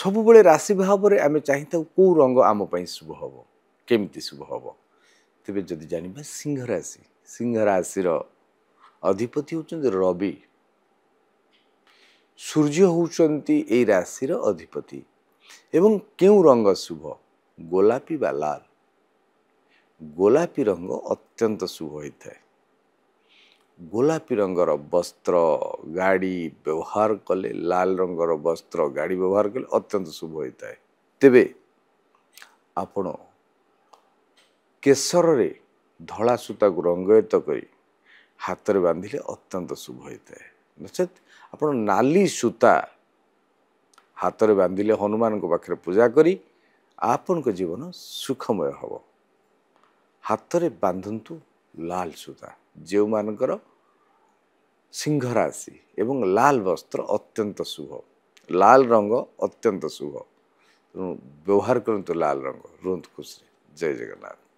ସବୁବେଳେ ରାଶି ଭାବରେ ଆମେ ଚାହିଁଥାଉ କେଉଁ ରଙ୍ଗ ଆମ ପାଇଁ ଶୁଭ ହେବ, କେମିତି ଶୁଭ ହେବ। ତେବେ ଯଦି ଜାଣିବା ସିଂହ ରାଶି, ସିଂହ ରାଶିର ଅଧିପତି ହେଉଛନ୍ତି ରବି। ସୂର୍ଯ୍ୟ ହେଉଛନ୍ତି ଏଇ ରାଶିର ଅଧିପତି। ଏବଂ କେଉଁ ରଙ୍ଗ ଶୁଭ? ଗୋଲାପୀ ବା ଲାଲ। ଗୋଲାପୀ ରଙ୍ଗ ଅତ୍ୟନ୍ତ ଶୁଭ ହୋଇଥାଏ। ଗୋଲାପୀ ରଙ୍ଗର ବସ୍ତ୍ର ଗାଡ଼ି ବ୍ୟବହାର କଲେ, ଲାଲ ରଙ୍ଗର ବସ୍ତ୍ର ଗାଡ଼ି ବ୍ୟବହାର କଲେ ଅତ୍ୟନ୍ତ ଶୁଭ ହୋଇଥାଏ। ତେବେ ଆପଣ କେଶରରେ ଧଳା ସୂତାକୁ ରଙ୍ଗାୟିତ କରି ହାତରେ ବାନ୍ଧିଲେ ଅତ୍ୟନ୍ତ ଶୁଭ ହୋଇଥାଏ। ନଚେତ୍ ଆପଣ ନାଲି ସୂତା ହାତରେ ବାନ୍ଧିଲେ ହନୁମାନଙ୍କ ପାଖରେ ପୂଜା କରି ଆପଣଙ୍କ ଜୀବନ ସୁଖମୟ ହେବ। ହାତରେ ବାନ୍ଧନ୍ତୁ ଲାଲ ସୂତା। ଯେଉଁମାନଙ୍କର ସିଂହ ରାଶି ଏବଂ ଲାଲ ବସ୍ତ୍ର ଅତ୍ୟନ୍ତ ଶୁଭ, ଲାଲ ରଙ୍ଗ ଅତ୍ୟନ୍ତ ଶୁଭ, ତେଣୁ ବ୍ୟବହାର କରନ୍ତୁ ଲାଲ ରଙ୍ଗ। ରୁହନ୍ତୁ ଖୁସିରେ। ଜୟ ଜଗନ୍ନାଥ।